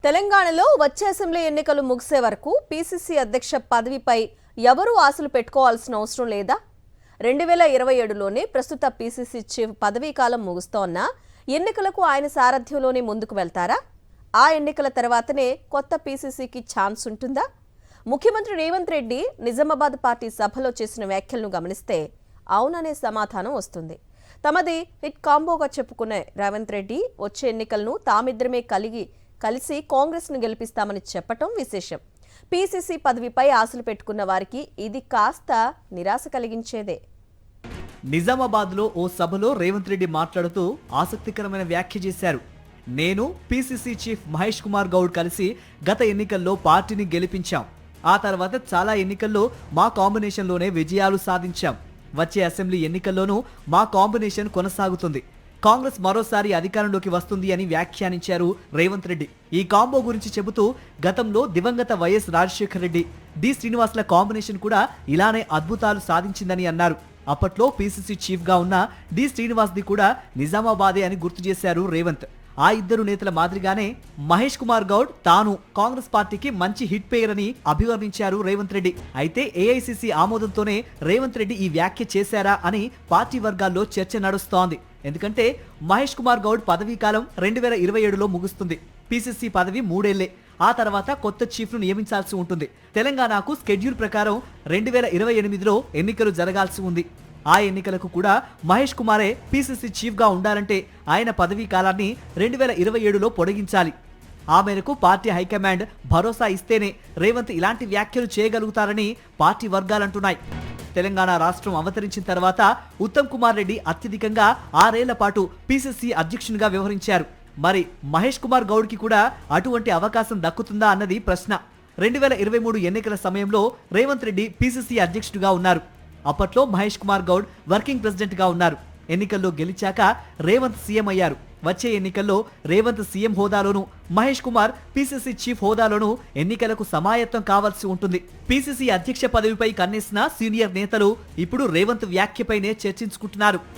తెలంగాణలో వచ్చే అసెంబ్లీ ఎన్నికలు ముగిసే వరకు పీసీసీ అధ్యక్ష పదవిపై ఎవరూ ఆశలు పెట్టుకోవాల్సిన అవసరం లేదా? 2027లోనే ప్రస్తుత పీసీసీ చీఫ్ పదవీ కాలం ముగుస్తోన్న ఎన్నికలకు ఆయన సారథ్యంలోనే ముందుకు వెళ్తారా? ఆ ఎన్నికల తర్వాతనే కొత్త పీసీసీకి ఛాన్స్ ఉంటుందా? ముఖ్యమంత్రి రేవంత్ రెడ్డి నిజామాబాద్ పార్టీ సభలో చేసిన వ్యాఖ్యలను గమనిస్తే అవుననే సమాధానం వస్తుంది. తమది హిట్ కాంబోగా చెప్పుకునే రేవంత్ రెడ్డి వచ్చే ఎన్నికలను తామిద్దరమే కలిసి కాంగ్రెస్ను గెలిపిస్తామని చెప్పటం విశేషం. పీసీసీ పదవిపై ఆశలు పెట్టుకున్న వారికి ఇది కాస్త నిరాశ కలిగించేదే. నిజామాబాద్లో ఓ సభలో రేవంత్ రెడ్డి మాట్లాడుతూ ఆసక్తికరమైన వ్యాఖ్య చేశారు. నేను పీసీసీ చీఫ్ మహేష్ కుమార్ గౌడ్ కలిసి గత ఎన్నికల్లో పార్టీని గెలిపించాం. ఆ తర్వాత చాలా ఎన్నికల్లో మా కాంబినేషన్లోనే విజయాలు సాధించాం. వచ్చే అసెంబ్లీ ఎన్నికల్లోనూ మా కాంబినేషన్ కొనసాగుతుంది. కాంగ్రెస్ మరోసారి అధికారంలోకి వస్తుంది అని వ్యాఖ్యానించారు రేవంత్ రెడ్డి. ఈ కాంబో గురించి చెబుతూ గతంలో దివంగత వైఎస్ రాజశేఖర రెడ్డి, డి శ్రీనివాస్ల కాంబినేషన్ కూడా ఇలానే అద్భుతాలు సాధించిందని అన్నారు. అప్పట్లో పీసీసీ చీఫ్ గా ఉన్న డి శ్రీనివాస్ది కూడా నిజామాబాదే అని గుర్తు చేశారు రేవంత్. ఆ ఇద్దరు నేతల మాదిరిగానే మహేష్ కుమార్ గౌడ్ తాను కాంగ్రెస్ పార్టీకి మంచి హిట్ పేయర్ అని అభివర్ణించారు రేవంత్ రెడ్డి. అయితే ఏఐసీసీ ఆమోదంతోనే రేవంత్ రెడ్డి ఈ వ్యాఖ్య చేశారా అని పార్టీ వర్గాల్లో చర్చ నడుస్తోంది. ఎందుకంటే మహేష్ కుమార్ గౌడ్ పదవీ కాలం 2027లో ముగుస్తుంది. పీసీసీ పదవి 3 ఏళ్లే. ఆ తర్వాత కొత్త చీఫ్ ను నియమించాల్సి ఉంటుంది. తెలంగాణకు స్కెడ్యూల్ ప్రకారం 2028లో ఎన్నికలు జరగాల్సి ఉంది. ఆ ఎన్నికలకు కూడా మహేష్ కుమారే పీసీసీ చీఫ్ గా ఉండాలంటే ఆయన పదవీ కాలాన్ని 2027లో పొడిగించాలి. ఆ మేరకు పార్టీ హైకమాండ్ భరోసా ఇస్తేనే రేవంత్ ఇలాంటి వ్యాఖ్యలు చేయగలుగుతారని పార్టీ వర్గాలంటున్నాయి. తెలంగాణ రాష్ట్రం అవతరించిన తర్వాత ఉత్తమ్ కుమార్ రెడ్డి అత్యధికంగా 6 ఏళ్ల పాటు పీసీసీ అధ్యక్షునిగా వ్యవహరించారు. మరి మహేష్ కుమార్ గౌడ్కి కూడా అటువంటి అవకాశం దక్కుతుందా అన్నది ప్రశ్న. 2023 ఎన్నికల సమయంలో రేవంత్ రెడ్డి పీసీసీ అధ్యక్షుడిగా ఉన్నారు. అప్పట్లో మహేష్ కుమార్ గౌడ్ వర్కింగ్ ప్రెసిడెంట్ గా ఉన్నారు. ఎన్నికల్లో గెలిచాక రేవంత్ సీఎం అయ్యారు. వచ్చే ఎన్నికల్లో రేవంత్ సీఎం హోదాలోనూ మహేష్ కుమార్ పీసీసీ చీఫ్ హోదాలోనూ ఎన్నికలకు సమాయత్తం కావాల్సి ఉంటుంది. పీసీసీ అధ్యక్ష పదవిపై కన్నేసిన సీనియర్ నేతలు ఇప్పుడు రేవంత్ వ్యాఖ్యపైనే చర్చించుకుంటున్నారు.